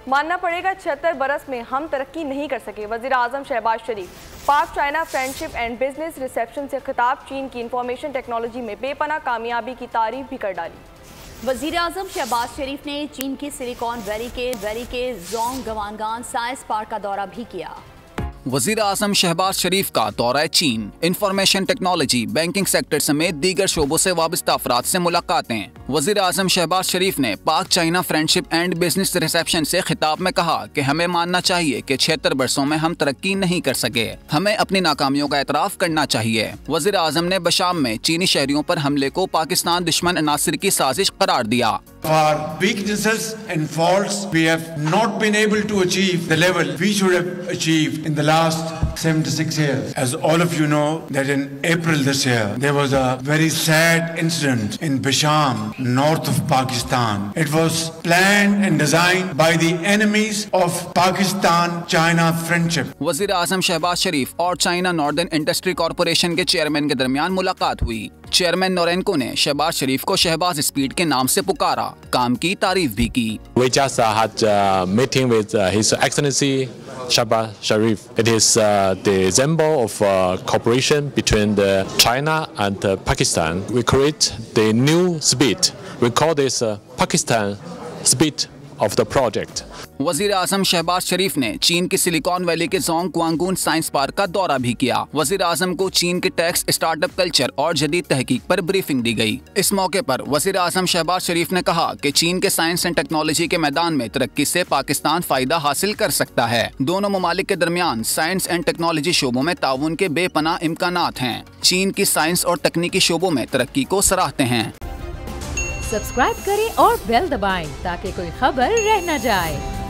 मानना पड़ेगा 76 बरस में हम तरक्की नहीं कर सके। वज़ीर आज़म शहबाज शरीफ पाक China friendship and business reception से खिताब। चीन की इंफॉर्मेशन टेक्नोलॉजी में बेपनाह कामयाबी की तारीफ भी कर डाली। वज़ीर आज़म शहबाज शरीफ ने चीन की सिलिकॉन वैली के जोंगवानगान साइंस पार्क का दौरा भी किया। वज़ीर आज़म शहबाज शरीफ का दौरा चीन, इंफॉर्मेशन टेक्नोलॉजी, बैंकिंग सेक्टर समेत दीगर शोबों से वाबस्ता अफराद से मुलाकातें। वज़ीर आज़म शहबाज शरीफ ने पाक China friendship and business reception से खिताब में कहा कि हमें मानना चाहिए कि 76 बरसों में हम तरक्की नहीं कर सके, हमें अपनी नाकामियों का एतराफ़ करना चाहिए। वज़ीर आज़म ने बशाम में चीनी शहरियों पर हमले को पाकिस्तान दुश्मन अनासिर की साजिश करार दिया। For weaknesses and faults, we have not been able to achieve the level we should have achieved in the last 76 years. As all of you know, that in April this year, there was a very sad incident in Basham, north of Pakistan. It was planned and designed by the enemies of Pakistan-China friendship. वज़ीर आज़म शहबाज शरीफ और China northern industry corporation के chairman के दरमियान मुलाकात हुई। Chairman नोरेनको ने शहबाज शरीफ को Shahbaz speed के नाम से पुकारा, काम की तारीफ भी की। We just had a meeting with His Excellency Shehbaz Sharif. It is the symbol of cooperation between China and Pakistan. We create the new speed. We call this Pakistan speed of the project. वज़ीर आज़म शहबाज शरीफ ने चीन की silicon valley के जोंगवानगुन science park का दौरा भी किया। वज़ीर आज़म को चीन के टैक्स, स्टार्टअप कल्चर और जदीद तहकीक पर ब्रीफिंग दी गई। इस मौके पर वज़ीर आज़म शहबाज शरीफ ने कहा कि चीन के साइंस एंड टेक्नोलॉजी के मैदान में तरक्की से पाकिस्तान फायदा हासिल कर सकता है। दोनों ममालिक के दरमियान साइंस एंड टेक्नोलॉजी शोबों में ताउन के बेपनाह इम्कानात हैं। चीन की साइंस और तकनीकी शोबों में तरक्की को सराहते हैं। सब्सक्राइब करें और बेल दबाएं ताकि कोई खबर रह न जाए।